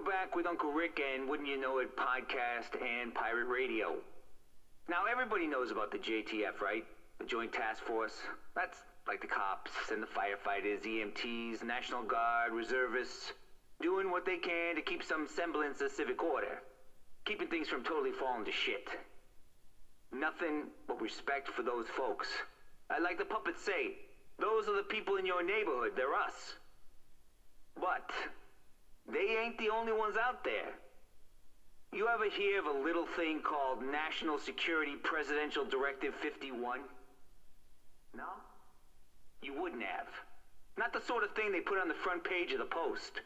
Back with Uncle Rick and Wouldn't You Know It podcast and pirate radio. Now everybody knows about the JTF, right? The Joint Task Force. That's like the cops and the firefighters, EMTs, National Guard, reservists, doing what they can to keep some semblance of civic order, keeping things from totally falling to shit. Nothing but respect for those folks. Like the puppets say, those are the people in your neighborhood, they're us. But they ain't the only ones out there. You ever hear of a little thing called National Security Presidential Directive 51? No? You wouldn't have. Not the sort of thing they put on the front page of the Post.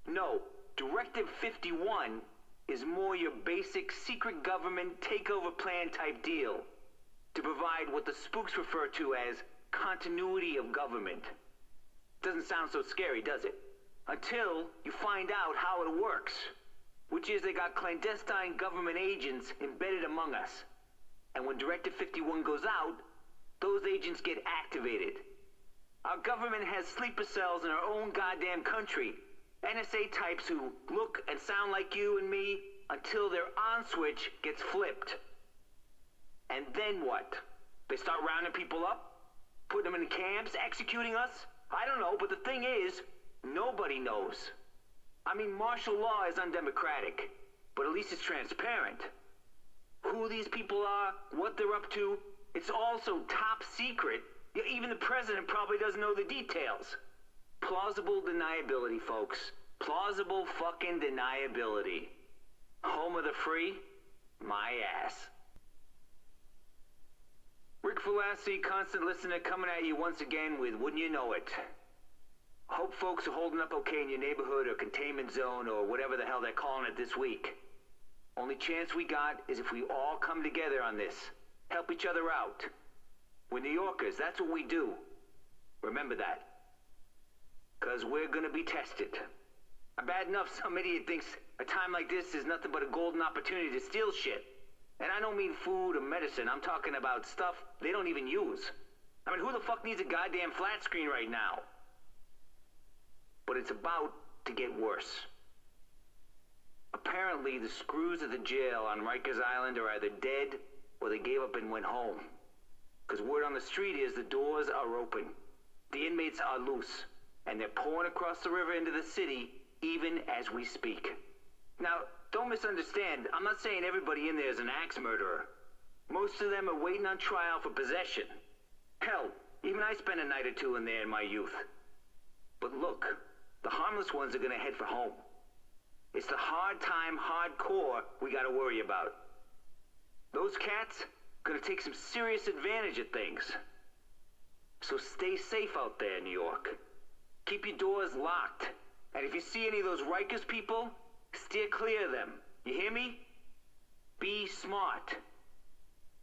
No, Directive 51 is more your basic secret government takeover plan type deal to provide what the spooks refer to as continuity of government. Doesn't sound so scary, does it? Until you find out how it works, which is they got clandestine government agents embedded among us. And when Directive 51 goes out, those agents get activated. Our government has sleeper cells in our own goddamn country. NSA types who look and sound like you and me until their on switch gets flipped. And then what? They start rounding people up? Putting them in camps? Executing us? I don't know, but the thing is, nobody knows. I mean, martial law is undemocratic, but at least it's transparent. Who these people are, what they're up to, it's also top secret. Even the president probably doesn't know the details. Plausible deniability, folks. Plausible fucking deniability. Home of the free? My ass. Rick Falassi, constant listener, coming at you once again with Wouldn't You Know It. Hope folks are holding up okay in your neighborhood or containment zone or whatever the hell they're calling it this week. Only chance we got is if we all come together on this. Help each other out. We're New Yorkers, that's what we do. Remember that. 'Cause we're gonna be tested. Bad enough some idiot thinks a time like this is nothing but a golden opportunity to steal shit. And I don't mean food or medicine, I'm talking about stuff they don't even use. I mean, who the fuck needs a goddamn flat screen right now? But it's about to get worse. Apparently, the screws at the jail on Rikers Island are either dead or they gave up and went home. 'Cause word on the street is the doors are open. The inmates are loose, and they're pouring across the river into the city even as we speak. Now, don't misunderstand, I'm not saying everybody in there is an axe murderer. Most of them are waiting on trial for possession. Hell, even I spent a night or two in there in my youth. But look, the harmless ones are gonna head for home. It's the hard time, hardcore we gotta worry about. Those cats gonna take some serious advantage of things. So stay safe out there, New York. Keep your doors locked. And if you see any of those Rikers people, steer clear of them. You hear me? Be smart.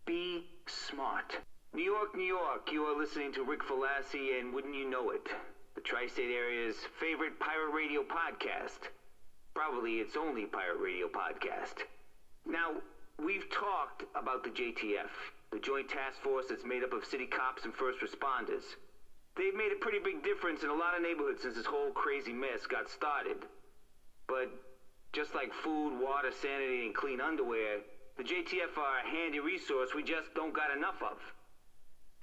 Be smart. New York, New York, you are listening to Rick Falassi and Wouldn't You Know It, the tri-state area's favorite pirate radio podcast. Probably its only pirate radio podcast. Now, we've talked about the JTF, the Joint Task Force that's made up of city cops and first responders. They've made a pretty big difference in a lot of neighborhoods since this whole crazy mess got started. But just like food, water, sanity, and clean underwear, the JTF are a handy resource we just don't got enough of.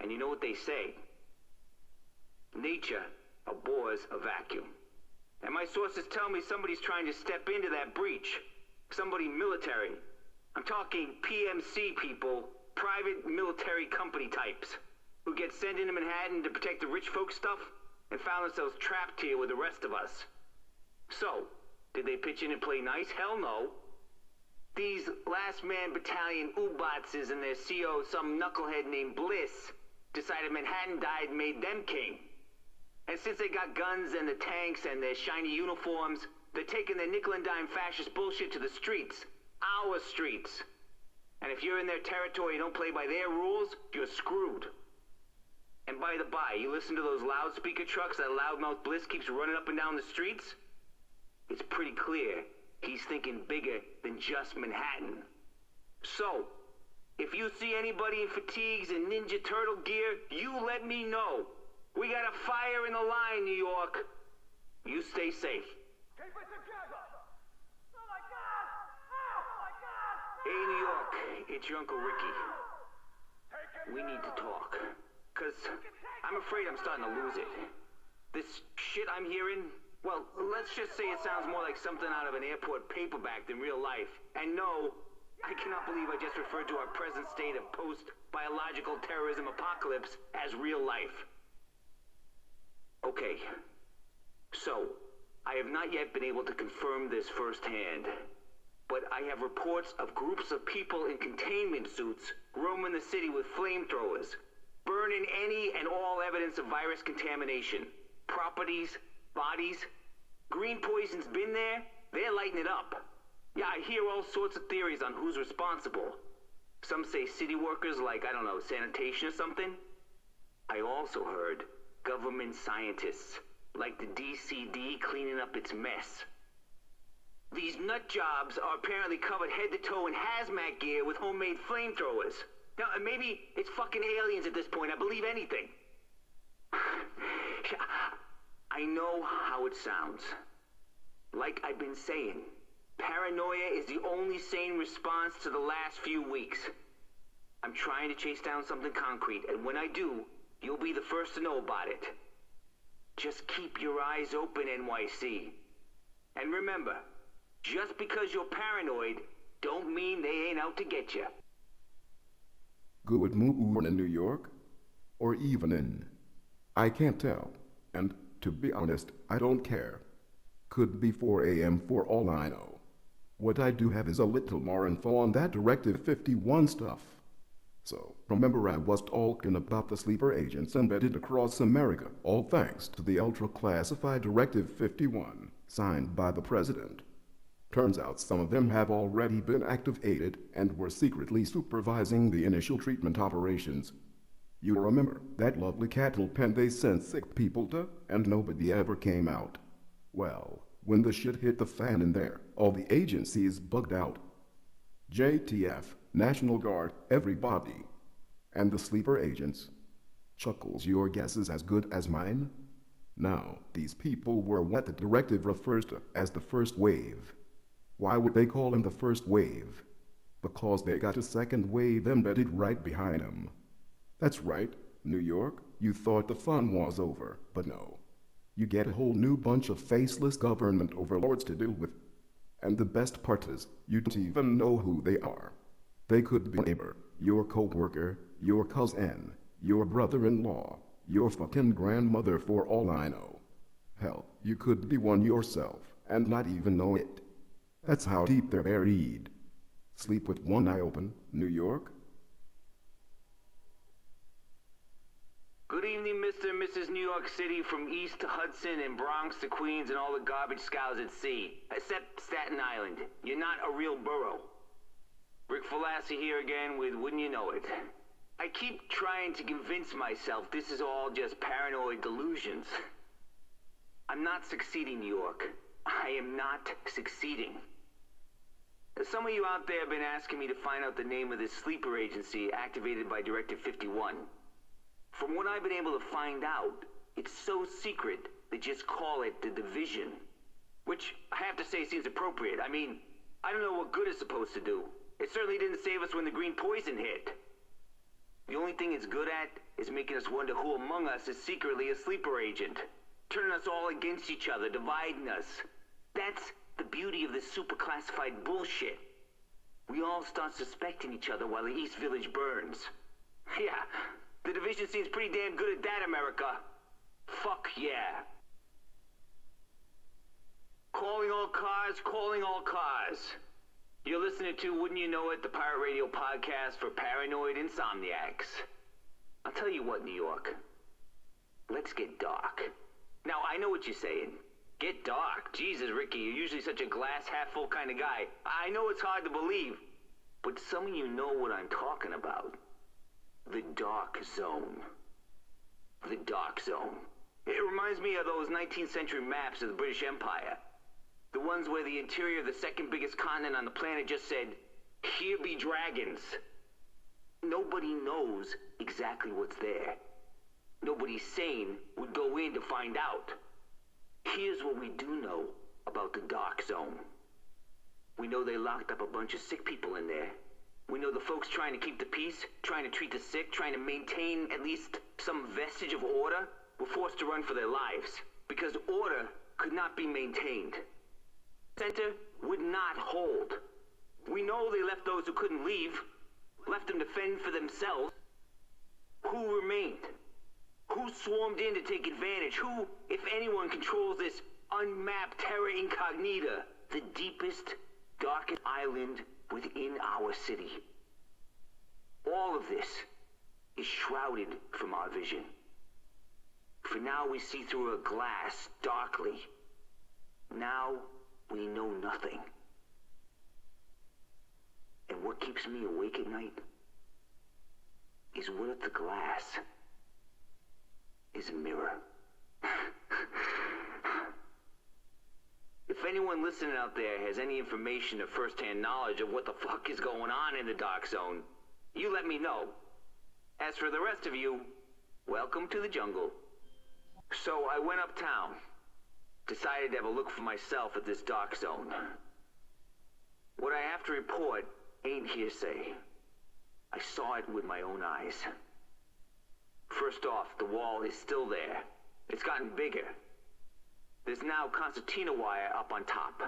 And you know what they say? Nature abhors a vacuum. And my sources tell me somebody's trying to step into that breach. Somebody military. I'm talking PMC people, private military company types, who get sent into Manhattan to protect the rich folk stuff and found themselves trapped here with the rest of us. So, did they pitch in and play nice? Hell no. These last man battalion U-Botses and their CO, some knucklehead named Bliss, decided Manhattan died and made them king. And since they got guns and the tanks and their shiny uniforms, they're taking their nickel and dime fascist bullshit to the streets. Our streets. And if you're in their territory and don't play by their rules, you're screwed. And by the by, you listen to those loudspeaker trucks that loudmouth Bliss keeps running up and down the streets? It's pretty clear he's thinking bigger than just Manhattan. So, if you see anybody in fatigues and Ninja Turtle gear, you let me know. We got a fire in the line, New York. You stay safe. Keep it together! York, it's your Uncle Ricky. We need to talk. Cause I'm afraid I'm starting to lose it. This shit I'm hearing, well, let's just say it sounds more like something out of an airport paperback than real life. And no, I cannot believe I just referred to our present state of post-biological terrorism apocalypse as real life. Okay, so I have not yet been able to confirm this firsthand, but I have reports of groups of people in containment suits roaming the city with flamethrowers, burning any and all evidence of virus contamination. Properties, bodies. Green poison's been there, they're lighting it up. Yeah, I hear all sorts of theories on who's responsible. Some say city workers like, I don't know, sanitation or something. I also heard government scientists, like the DCD cleaning up its mess. These nut jobs are apparently covered head to toe in hazmat gear with homemade flamethrowers. Now, maybe it's fucking aliens at this point. I believe anything. I know how it sounds. Like I've been saying, paranoia is the only sane response to the last few weeks. I'm trying to chase down something concrete, and when I do, you'll be the first to know about it. Just keep your eyes open, NYC. And remember, just because you're paranoid, don't mean they ain't out to get you. Good mood in New York? Or even in? I can't tell, and to be honest, I don't care. Could be 4 a.m. for all I know. What I do have is a little more info on that Directive 51 stuff. So, remember I was talking about the sleeper agents embedded across America, all thanks to the ultra-classified Directive 51, signed by the President. Turns out some of them have already been activated and were secretly supervising the initial treatment operations. You remember that lovely cattle pen they sent sick people to, and nobody ever came out? Well, when the shit hit the fan in there, all the agencies bugged out. JTF, National Guard, everybody. And the sleeper agents. Chuckles, your guess is as good as mine? Now, these people were what the directive refers to as the first wave. Why would they call them the first wave? Because they got a second wave embedded right behind them. That's right, New York, you thought the fun was over, but no. You get a whole new bunch of faceless government overlords to deal with. And the best part is, you don't even know who they are. They could be your neighbor, your co-worker, your cousin, your brother-in-law, your fucking grandmother for all I know. Hell, you could be one yourself, and not even know it. That's how deep they're buried. Sleep with one eye open, New York. Good evening, Mr. and Mrs. New York City, from East to Hudson and Bronx to Queens and all the garbage scows at sea. Except Staten Island. You're not a real borough. Rick Falassi here again with Wouldn't You Know It. I keep trying to convince myself this is all just paranoid delusions. I'm not succeeding, New York. I am not succeeding. Some of you out there have been asking me to find out the name of this sleeper agency activated by Directive 51. From what I've been able to find out, it's so secret they just call it the Division. Which, I have to say, seems appropriate. I mean, I don't know what good it's supposed to do. It certainly didn't save us when the green poison hit. The only thing it's good at is making us wonder who among us is secretly a sleeper agent. Turning us all against each other, dividing us. That's the beauty of this super classified bullshit. We all start suspecting each other while the East Village burns. Yeah, the Division seems pretty damn good at that, America. Fuck yeah. Calling all cars, calling all cars. You're listening to Wouldn't You Know It, the Pirate Radio podcast for paranoid insomniacs. I'll tell you what, New York. Let's get dark. Now, I know what you're saying. Get dark. Jesus, Ricky, you're usually such a glass half full kind of guy. I know it's hard to believe, but some of you know what I'm talking about. The Dark Zone. The Dark Zone. It reminds me of those 19th century maps of the British Empire. The ones where the interior of the second biggest continent on the planet just said, "Here be dragons." Nobody knows exactly what's there. Nobody sane would go in to find out. Here's what we do know about the Dark Zone. We know they locked up a bunch of sick people in there. We know the folks trying to keep the peace, trying to treat the sick, trying to maintain at least some vestige of order, were forced to run for their lives. Because order could not be maintained. Center would not hold. We know they left those who couldn't leave, left them to fend for themselves. Who remained? Who swarmed in to take advantage? Who, if anyone, controls this unmapped terra incognita, the deepest, darkest island within our city? All of this is shrouded from our vision. For now we see through a glass darkly. Now we know nothing. And what keeps me awake at night is what if the glass is a mirror? If anyone listening out there has any information or first-hand knowledge of what the fuck is going on in the Dark Zone, you let me know. As for the rest of you, welcome to the jungle. So I went uptown, decided to have a look for myself at this Dark Zone. What I have to report ain't hearsay. I saw it with my own eyes. First off, the wall is still there. It's gotten bigger. There's now concertina wire up on top.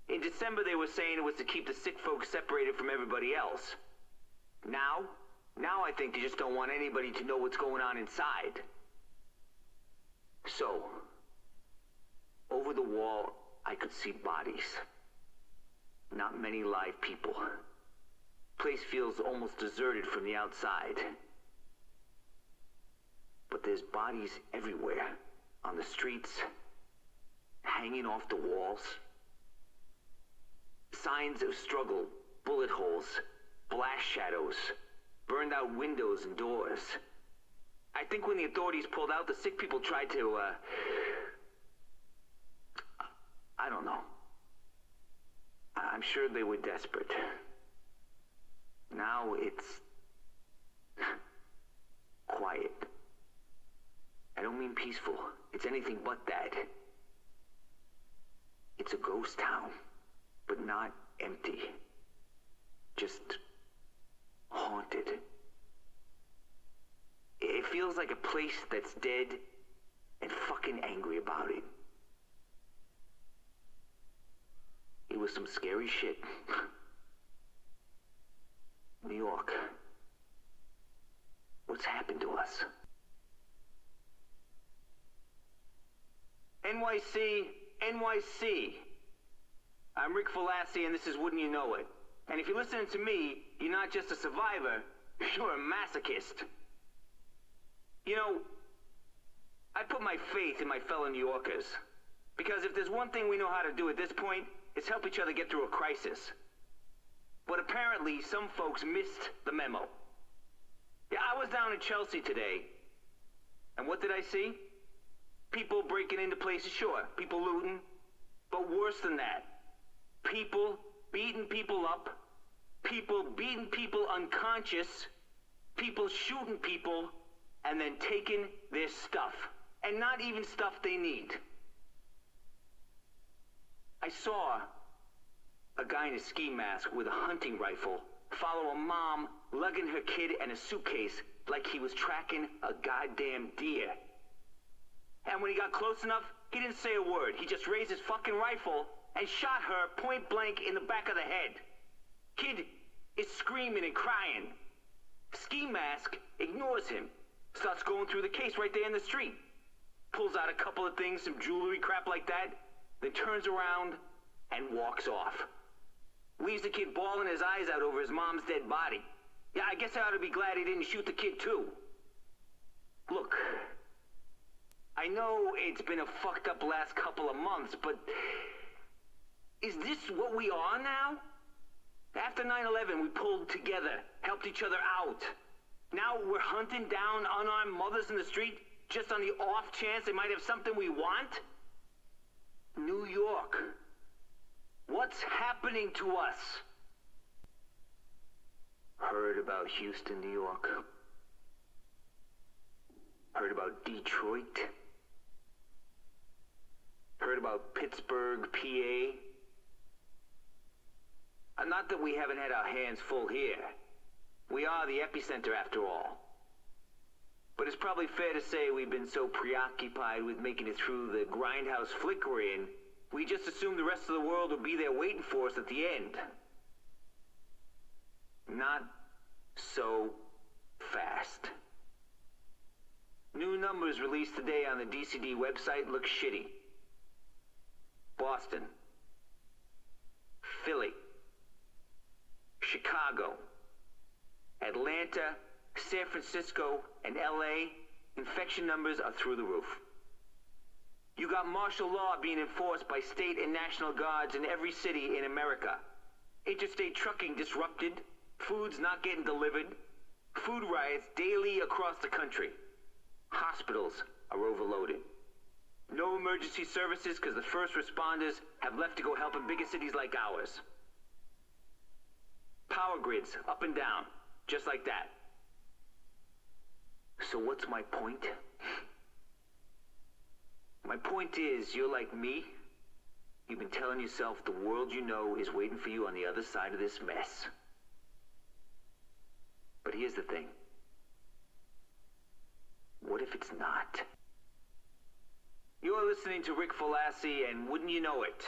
In December they were saying it was to keep the sick folks separated from everybody else. Now I think they just don't want anybody to know what's going on inside. So, over the wall, I could see bodies. Not many live people. Place feels almost deserted from the outside. But there's bodies everywhere. On the streets, hanging off the walls. Signs of struggle, bullet holes, blast shadows, burned out windows and doors. I think when the authorities pulled out, the sick people tried to, I don't know. I'm sure they were desperate. Now it's quiet. I don't mean peaceful. It's anything but that. It's a ghost town, but not empty. Just haunted. It feels like a place that's dead and fucking angry about it. It was some scary shit. New York. What's happened to us? NYC, NYC. I'm Rick Falassi and this is Wouldn't You Know It. And if you're listening to me, you're not just a survivor, you're a masochist. You know, I put my faith in my fellow New Yorkers. Because if there's one thing we know how to do at this point, it's help each other get through a crisis. But apparently, some folks missed the memo. Yeah, I was down in Chelsea today. And what did I see? People breaking into places, sure. People looting. But worse than that. People beating people up. People beating people unconscious. People shooting people. And then taking their stuff. And not even stuff they need. I saw a guy in a ski mask with a hunting rifle follow a mom lugging her kid and a suitcase like he was tracking a goddamn deer. And when he got close enough, he didn't say a word. He just raised his fucking rifle and shot her point blank in the back of the head. Kid is screaming and crying. Ski mask ignores him. Starts going through the case right there in the street. Pulls out a couple of things, some jewelry, crap like that. Then turns around and walks off. Leaves the kid bawling his eyes out over his mom's dead body. Yeah, I guess I ought to be glad he didn't shoot the kid too. Look, I know it's been a fucked up last couple of months, but is this what we are now? After 9/11, we pulled together, helped each other out. Now we're hunting down unarmed mothers in the street just on the off chance they might have something we want? New York. What's happening to us? Heard about Houston, New York. Heard about Detroit. Heard about Pittsburgh, PA. not that we haven't had our hands full here. We are the epicenter after all. But it's probably fair to say we've been so preoccupied with making it through the grindhouse flick we're in, we just assumed the rest of the world would be there waiting for us at the end. Not so fast. New numbers released today on the DCD website look shitty. Boston, Philly, Chicago, Atlanta, San Francisco, and LA, infection numbers are through the roof. You got martial law being enforced by state and national guards in every city in America. Interstate trucking disrupted, food's not getting delivered, food riots daily across the country. Hospitals are overloaded. No emergency services because the first responders have left to go help in bigger cities like ours. Power grids up and down, just like that. So what's my point? My point is, you're like me. You've been telling yourself the world you know is waiting for you on the other side of this mess. But here's the thing. What if it's not? You're listening to Rick Falassi, and wouldn't you know it,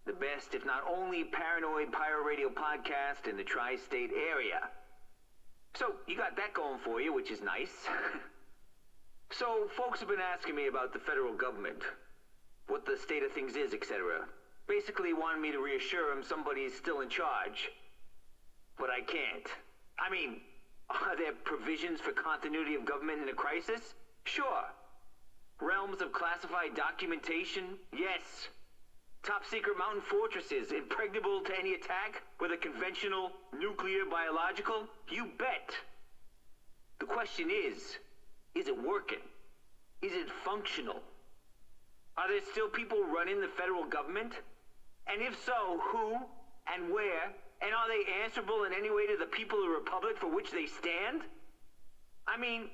the best, if not only, paranoid pirate radio podcast in the tri-state area. So, you got that going for you, which is nice. So, folks have been asking me about the federal government, what the state of things is, etc. Basically wanting me to reassure them somebody's still in charge. But I can't. I mean, are there provisions for continuity of government in a crisis? Sure. Realms of classified documentation? Yes. Top secret mountain fortresses, impregnable to any attack, whether conventional, nuclear, biological? You bet. The question is it working? Is it functional? Are there still people running the federal government? And if so, who and where? And are they answerable in any way to the people of the republic for which they stand? I mean,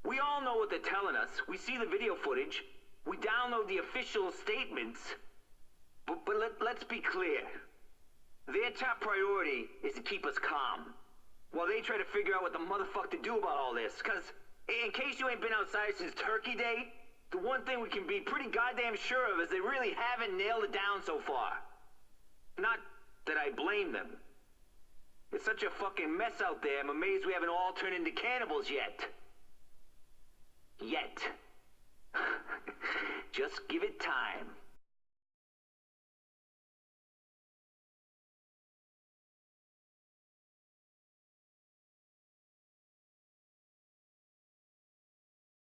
we all know what they're telling us. We see the video footage. We download the official statements. But let's be clear. Their top priority is to keep us calm, while they try to figure out what the motherfuck to do about all this. Cause, in case you ain't been outside since Turkey Day, the one thing we can be pretty goddamn sure of is they really haven't nailed it down so far. Not that I blame them. It's such a fucking mess out there, I'm amazed we haven't all turned into cannibals yet. Yet. Just give it time.